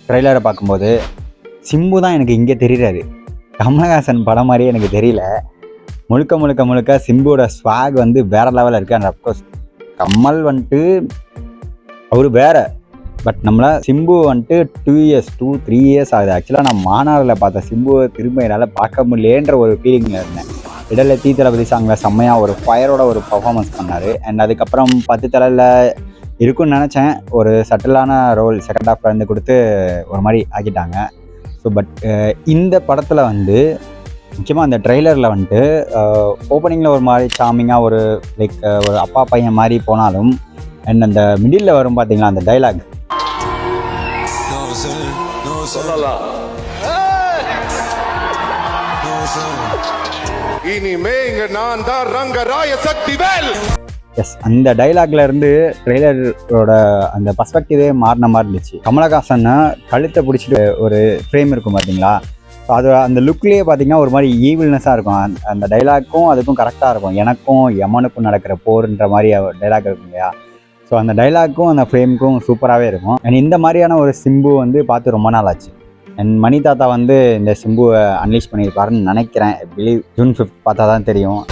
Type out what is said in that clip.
ட்ரெய்லரை பார்க்கும்போது சிம்பு தான் எனக்கு இங்கே தெரிகிறாரு. கமலஹாசன் படம் மாதிரியே எனக்கு தெரியல. முழுக்க சிம்புவோட ஸ்வாக் வந்து வேறு லெவலில் இருக்குது. அண்ட் அஃப்கோர்ஸ் கமல் வந்துட்டு அவர் வேறு. பட் நம்மளை சிம்பு வந்துட்டு 2-3 இயர்ஸ் ஆகுது. ஆக்சுவலாக நான் மாநாடில் பார்த்த சிம்புவை திரும்ப என்னால் பார்க்க முடியலேன்ற ஒரு ஃபீலிங்கில் இருந்தேன். இடையில தளபதி சாங்கில் செம்மையாக ஒரு ஃபயரோட ஒரு பர்ஃபார்மன்ஸ் பண்ணார். அண்ட் அதுக்கப்புறம் 10 தலையில் இருக்குன்னு நினச்சேன். ஒரு சட்டிலான ரோல் செகண்ட் ஹாஃப்ல இருந்து கொடுத்து ஒரு மாதிரி ஆக்கிட்டாங்க. ஸோ பட் இந்த படத்தில் வந்து முக்கியமாக அந்த ட்ரெய்லரில் வந்துட்டு ஓப்பனிங்கில் ஒரு மாதிரி சாமிங்காக ஒரு லைக் ஒரு அப்பா பையன் மாதிரி போனாலும் அண்ட் அந்த மிடில் வரும் பார்த்தீங்களா அந்த டைலாக், இனிமே இங்க நான் தான் ரங்கராய சக்திவேல். எஸ், அந்த டைலாக்ல இருந்து ட்ரெய்லரோட அந்த பர்ஸ்பெக்டிவே மாறின மாதிரி இருந்துச்சு. கமலஹாசன் கழுத்தை பிடிச்சிட்டு ஒரு ஃப்ரேம் இருக்கும் பார்த்தீங்களா, ஸோ அது அந்த லுக்லேயே பார்த்தீங்கன்னா ஒரு மாதிரி ஈவில்னஸாக இருக்கும். அந்த டைலாக்கும் அதுக்கும் கரெக்டாக இருக்கும். எனக்கும் யமனுக்கும் நடக்கிற போர்ன்ற மாதிரி டைலாக் இருக்கும் இல்லையா, ஸோ அந்த டைலாக்கும் அந்த ஃப்ரேமுக்கும் சூப்பராகவே இருக்கும். அண்ட் இந்த மாதிரியான ஒரு சிம்பு வந்து பார்த்து ரொம்ப நாள் ஆச்சு. அண்ட் மணி தாத்தா வந்து இந்த சிம்புவை அன்லீஷ் பண்ணியிருப்பாருன்னு நினைக்கிறேன். பிலீவ் ஜூன் 5 பார்த்தா தான் தெரியும்.